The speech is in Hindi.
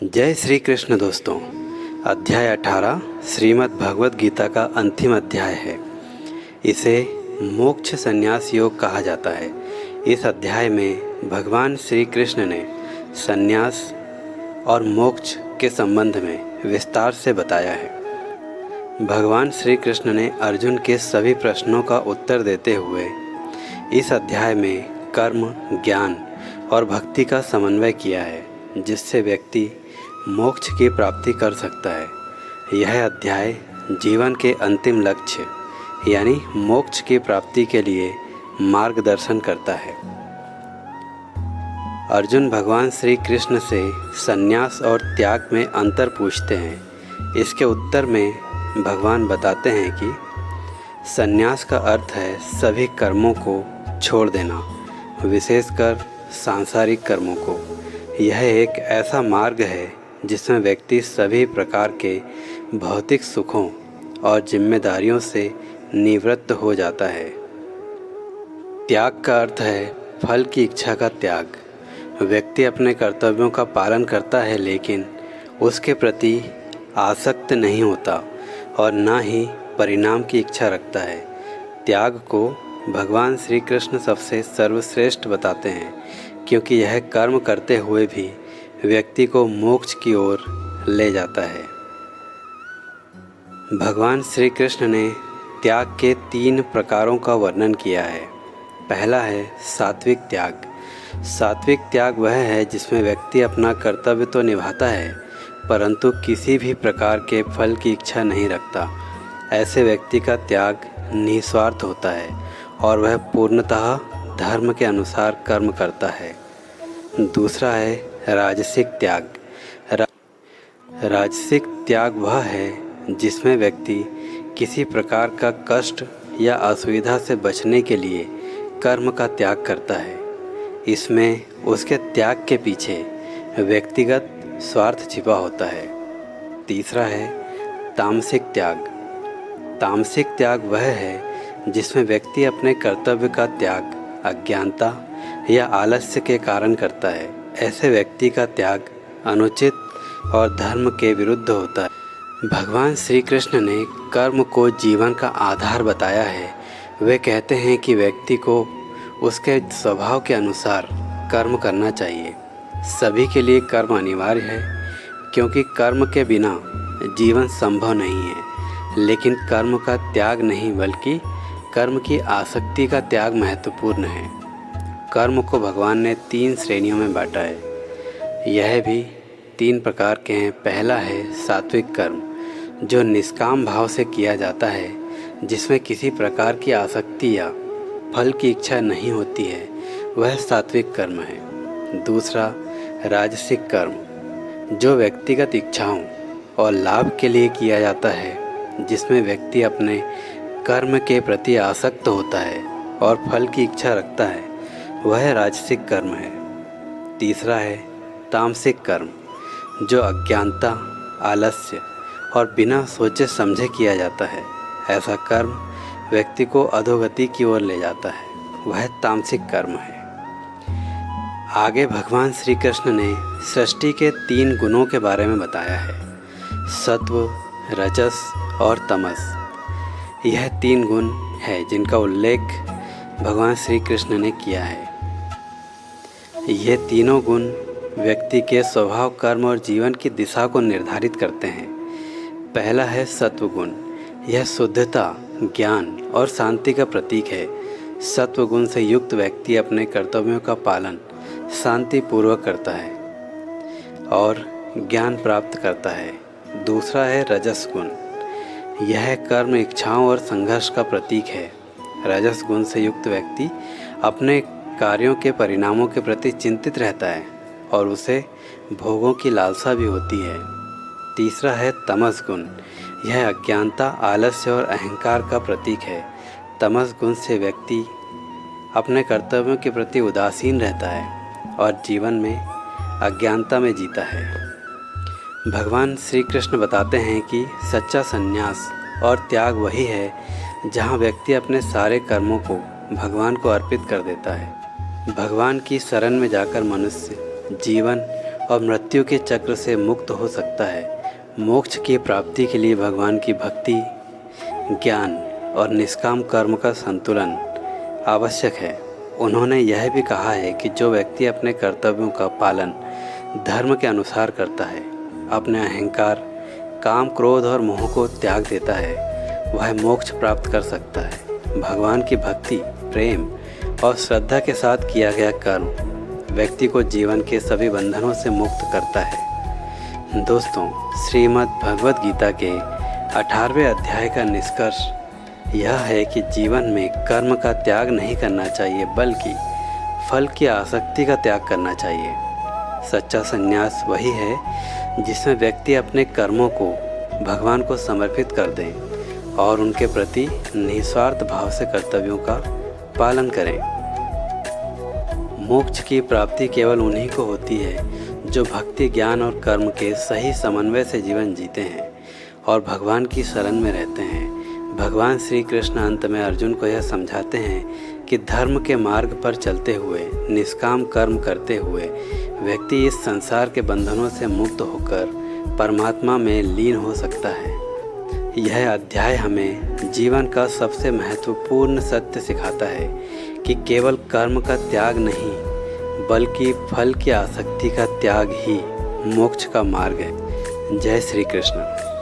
जय श्री कृष्ण दोस्तों। अध्याय 18 श्रीमद् भगवद गीता का अंतिम अध्याय है। इसे मोक्ष संन्यास योग कहा जाता है। इस अध्याय में भगवान श्री कृष्ण ने संन्यास और मोक्ष के संबंध में विस्तार से बताया है। भगवान श्री कृष्ण ने अर्जुन के सभी प्रश्नों का उत्तर देते हुए इस अध्याय में कर्म, ज्ञान और भक्ति का समन्वय किया है, जिससे व्यक्ति मोक्ष की प्राप्ति कर सकता है। यह अध्याय जीवन के अंतिम लक्ष्य यानी मोक्ष की प्राप्ति के लिए मार्गदर्शन करता है। अर्जुन भगवान श्री कृष्ण से संन्यास और त्याग में अंतर पूछते हैं। इसके उत्तर में भगवान बताते हैं कि संन्यास का अर्थ है सभी कर्मों को छोड़ देना, विशेषकर सांसारिक कर्मों को। यह एक ऐसा मार्ग है जिसमें व्यक्ति सभी प्रकार के भौतिक सुखों और जिम्मेदारियों से निवृत्त हो जाता है। त्याग का अर्थ है फल की इच्छा का त्याग। व्यक्ति अपने कर्तव्यों का पालन करता है, लेकिन उसके प्रति आसक्त नहीं होता और ना ही परिणाम की इच्छा रखता है। त्याग को भगवान श्री कृष्ण सबसे सर्वश्रेष्ठ बताते हैं, क्योंकि यह कर्म करते हुए भी व्यक्ति को मोक्ष की ओर ले जाता है। भगवान श्री कृष्ण ने त्याग के 3 प्रकारों का वर्णन किया है। पहला है सात्विक त्याग। सात्विक त्याग वह है जिसमें व्यक्ति अपना कर्तव्य तो निभाता है, परंतु किसी भी प्रकार के फल की इच्छा नहीं रखता। ऐसे व्यक्ति का त्याग निस्वार्थ होता है और वह पूर्णतः धर्म के अनुसार कर्म करता है। दूसरा है राजसिक त्याग। राजसिक त्याग वह है जिसमें व्यक्ति किसी प्रकार का कष्ट या असुविधा से बचने के लिए कर्म का त्याग करता है। इसमें उसके त्याग के पीछे व्यक्तिगत स्वार्थ छिपा होता है। तीसरा है तामसिक त्याग। तामसिक त्याग वह है जिसमें व्यक्ति अपने कर्तव्य का त्याग अज्ञानता या आलस्य के कारण करता है। ऐसे व्यक्ति का त्याग अनुचित और धर्म के विरुद्ध होता है। भगवान श्री कृष्ण ने कर्म को जीवन का आधार बताया है। वे कहते हैं कि व्यक्ति को उसके स्वभाव के अनुसार कर्म करना चाहिए। सभी के लिए कर्म अनिवार्य है, क्योंकि कर्म के बिना जीवन संभव नहीं है। लेकिन कर्म का त्याग नहीं, बल्कि कर्म की आसक्ति का त्याग महत्वपूर्ण है। कर्म को भगवान ने 3 श्रेणियों में बांटा है। यह भी 3 प्रकार के हैं। पहला है सात्विक कर्म, जो निष्काम भाव से किया जाता है, जिसमें किसी प्रकार की आसक्ति या फल की इच्छा नहीं होती है, वह सात्विक कर्म है। दूसरा राजसिक कर्म, जो व्यक्तिगत इच्छाओं और लाभ के लिए किया जाता है, जिसमें व्यक्ति अपने कर्म के प्रति आसक्त होता है और फल की इच्छा रखता है, वह राजसिक कर्म है। तीसरा है तामसिक कर्म, जो अज्ञानता, आलस्य और बिना सोचे समझे किया जाता है। ऐसा कर्म व्यक्ति को अधोगति की ओर ले जाता है, वह तामसिक कर्म है। आगे भगवान श्री कृष्ण ने सृष्टि के 3 गुणों के बारे में बताया है, सत्व, रजस और तमस। यह 3 गुण है जिनका उल्लेख भगवान श्री कृष्ण ने किया है। ये तीनों गुण व्यक्ति के स्वभाव, कर्म और जीवन की दिशा को निर्धारित करते हैं। पहला है सत्व गुण। यह शुद्धता, ज्ञान और शांति का प्रतीक है। सत्व गुण से युक्त व्यक्ति अपने कर्तव्यों का पालन शांतिपूर्वक करता है और ज्ञान प्राप्त करता है। दूसरा है रजस गुण। यह कर्म, इच्छाओं और संघर्ष का प्रतीक है। रजस गुण से युक्त व्यक्ति अपने कार्यों के परिणामों के प्रति चिंतित रहता है और उसे भोगों की लालसा भी होती है। तीसरा है तमस गुण। यह अज्ञानता, आलस्य और अहंकार का प्रतीक है। तमस गुण से व्यक्ति अपने कर्तव्यों के प्रति उदासीन रहता है और जीवन में अज्ञानता में जीता है। भगवान श्री कृष्ण बताते हैं कि सच्चा संन्यास और त्याग वही है जहाँ व्यक्ति अपने सारे कर्मों को भगवान को अर्पित कर देता है। भगवान की शरण में जाकर मनुष्य जीवन और मृत्यु के चक्र से मुक्त हो सकता है। मोक्ष की प्राप्ति के लिए भगवान की भक्ति, ज्ञान और निष्काम कर्म का संतुलन आवश्यक है। उन्होंने यह भी कहा है कि जो व्यक्ति अपने कर्तव्यों का पालन धर्म के अनुसार करता है, अपने अहंकार, काम, क्रोध और मोह को त्याग देता है, वह मोक्ष प्राप्त कर सकता है। भगवान की भक्ति, प्रेम और श्रद्धा के साथ किया गया कर्म व्यक्ति को जीवन के सभी बंधनों से मुक्त करता है। दोस्तों, श्रीमद् भगवद गीता के 18वें अध्याय का निष्कर्ष यह है कि जीवन में कर्म का त्याग नहीं करना चाहिए, बल्कि फल की आसक्ति का त्याग करना चाहिए। सच्चा संन्यास वही है जिसमें व्यक्ति अपने कर्मों को भगवान को समर्पित कर दे और उनके प्रति निस्वार्थ भाव से कर्तव्यों का पालन करें। मोक्ष की प्राप्ति केवल उन्हीं को होती है जो भक्ति, ज्ञान और कर्म के सही समन्वय से जीवन जीते हैं और भगवान की शरण में रहते हैं। भगवान श्री कृष्ण अंत में अर्जुन को यह समझाते हैं कि धर्म के मार्ग पर चलते हुए, निष्काम कर्म करते हुए व्यक्ति इस संसार के बंधनों से मुक्त होकर परमात्मा में लीन हो सकता है। यह अध्याय हमें जीवन का सबसे महत्वपूर्ण सत्य सिखाता है कि केवल कर्म का त्याग नहीं, बल्कि फल की आसक्ति का त्याग ही मोक्ष का मार्ग है। जय श्री कृष्ण।